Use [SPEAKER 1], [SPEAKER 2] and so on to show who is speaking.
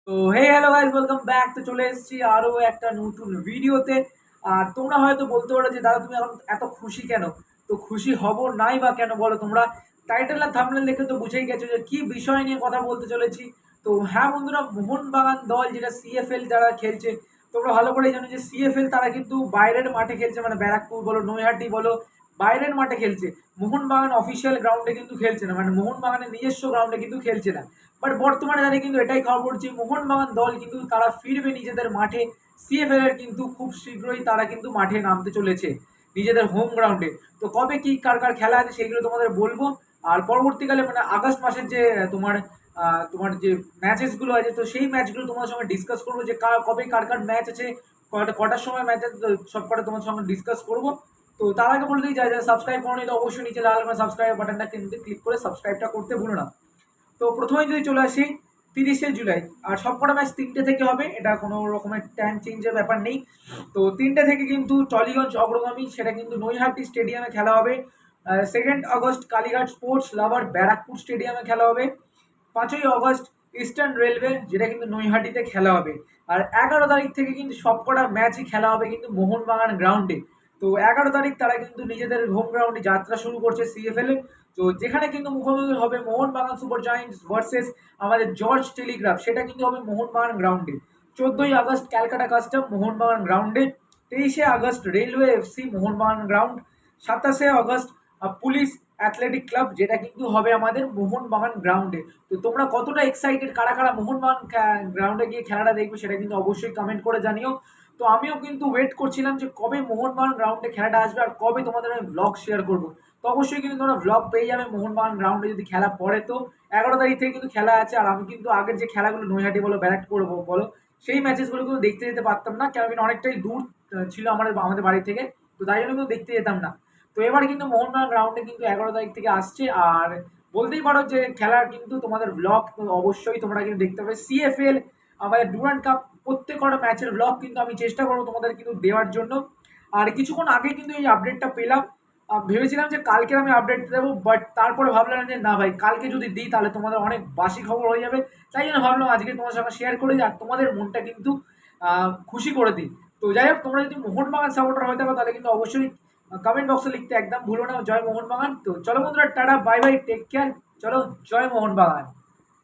[SPEAKER 1] তো hey hello guys, welcome back. তো চলে এসেছি আরো একটা নতুন ভিডিওতে। আর তোমরা হয়তো বলতে পারো যে দাদা তুমি এখন এত খুশি কেন? তো খুশি হব নাই বা কেন বলো? তোমরা টাইটেল আর থাম্বনেল দেখে তো বুঝেই গেছো যে কি বিষয় নিয়ে কথা বলতে চলেছি। তো হ্যাঁ বন্ধুরা, মোহনবাগান দল যেটা সিএফএল যারা খেলছে, তোমরা ভালো করেই জানো যে সিএফএল তারা কিন্তু বাইরের মাঠে খেলছে, মানে ব্যারাকপুর বলো, নৈহাটি বলো, বাইরের মাঠে খেলছে। মোহনবাগান অফিসিয়াল গ্রাউন্ডে কিন্তু খেলছে না, মানে মোহনবাগানের নিজস্ব গ্রাউন্ডে কিন্তু খেলছে না। বাট বর্তমানে দাঁড়িয়ে কিন্তু এটাই খবর যে মোহনবাগান দল কিন্তু তারা ফিরবে নিজেদের মাঠে। সিএফএল এর কিন্তু খুব শীঘ্রই তারা কিন্তু মাঠে নামতে চলেছে নিজেদের হোম গ্রাউন্ডে। তো কবে কি কার কার খেলা আছে সেইগুলো তোমাদের বলবো। আর পরবর্তীকালে মানে আগস্ট মাসের যে তোমার তোমার যে ম্যাচেসগুলো আছে, তো সেই ম্যাচগুলো তোমার সঙ্গে ডিসকাস করবো যে কবে কার কার ম্যাচ আছে, কটার সময় ম্যাচ আছে, তো সব কটা তোমার সঙ্গে ডিসকাস করবো। তো তার আগে বলে দিই, যারা সাবস্ক্রাইব করো তো অবশ্যই নিচে লাল সাবস্ক্রাইব বাটনটা কিন্তু ক্লিক করে সাবস্ক্রাইবটা করতে ভুলো না। তো প্রথমে যদি চলে আসি 30শে জুলাই, আর সবকটা ম্যাচ 3টে থেকে হবে, এটা কোনো রকমের টাইম চেঞ্জের ব্যাপার নেই। তো 3টে থেকে কিন্তু টলিগঞ্জ অগ্রগামী, সেটা কিন্তু নৈহাটি স্টেডিয়ামে খেলা হবে। 2nd আগস্ট কালীঘাট স্পোর্টস লাভার ব্যারাকপুর স্টেডিয়ামে খেলা হবে। 5ই আগস্ট ইস্টার্ন রেলওয়ে, যেটা কিন্তু নৈহাটিতে খেলা হবে। আর 11 তারিখ থেকে কিন্তু সবকটা ম্যাচই খেলা হবে কিন্তু মোহনবাগান গ্রাউন্ডে। তো 11 তারিখ তারা কিন্তু নিজেদের হোম গ্রাউন্ডে যাত্রা শুরু করছে সিএফএল এ। তো যেখানে কিন্তু মুখোমুখি হবে মোহনবাগান সুপার জায়ান্টস ভার্সেস আমাদের জর্জ টেলিগ্রাফ, সেটা কিন্তু হবে মোহনবাগান গ্রাউন্ডে। 14ই আগস্ট ক্যালকাটা কাস্টম মোহনবাগান গ্রাউন্ডে। 23শে August Railway FC Mohun Bagan ground. 27শে আগস্ট পুলিশ অ্যাথলেটিক ক্লাব, যেটা কিন্তু হবে আমাদের মোহনবাগান গ্রাউন্ডে। তো তোমরা কতটা এক্সাইটেড, কারা কারা মোহনবাগান গ্রাউন্ডে গিয়ে খেলাটা দেখবে, সেটা কিন্তু অবশ্যই কমেন্ট করে জানিও। তো আমিও কিন্তু ওয়েট করছিলাম যে কবে মোহনবাগান গ্রাউন্ডে খেলাটা আসবে আর কবে তোমাদের আমি ব্লগ শেয়ার করবো। তো অবশ্যই কিন্তু তোমরা ব্লগ পেয়ে যাবে মোহনবাগান গ্রাউন্ডে যদি খেলা পড়ে। তো 11 তারিখ থেকে কিন্তু খেলা আছে। আর আমি কিন্তু আগের যে খেলাগুলো নৈহাটি বলো, ব্যারাকপুর বলো, সেই ম্যাচেসগুলো কিন্তু দেখতে যেতে পারতাম না, কেন কিনা অনেকটাই দূর ছিল আমাদের আমাদের বাড়ি থেকে। তো তাই জন্য কিন্তু দেখতে যেতাম না। তো এবার কিন্তু মোহনবাগান গ্রাউন্ডে কিন্তু 11 তারিখ থেকে আসছে। আর বলতেই পারো যে খেলার কিন্তু তোমাদের ব্লগ অবশ্যই তোমরা কিন্তু দেখতে পাবে। সিএফএল আমাদের ডুরান্ড কাপ প্রত্যেকটা ম্যাচের ব্লগ কিন্তু আমি চেষ্টা করবো তোমাদের কিন্তু দেওয়ার জন্য। আর কিছুক্ষণ আগে কিন্তু এই আপডেটটা পেলাম। ভেবেছিলাম যে কালকে আমি আপডেট দেবো, বাট তারপরে ভাবলাম যে না ভাই, কালকে যদি দিই তাহলে তোমাদের অনেক বাসি খবর হয়ে যাবে। তাই জন্য ভাবলাম আজকে তোমার সঙ্গে শেয়ার করে দিই আর তোমাদের মনটা কিন্তু খুশি করে দিই। তো যাই হোক, তোমরা যদি মোহনবাগান সাপোর্টার হয়ে থাকো তাহলে কিন্তু অবশ্যই কমেন্ট বক্সে লিখতে একদম ভুলো না জয় মোহনবাগান। তো চলো বন্ধুরা, tata bye bye, take care. চলো, জয় মোহনবাগান।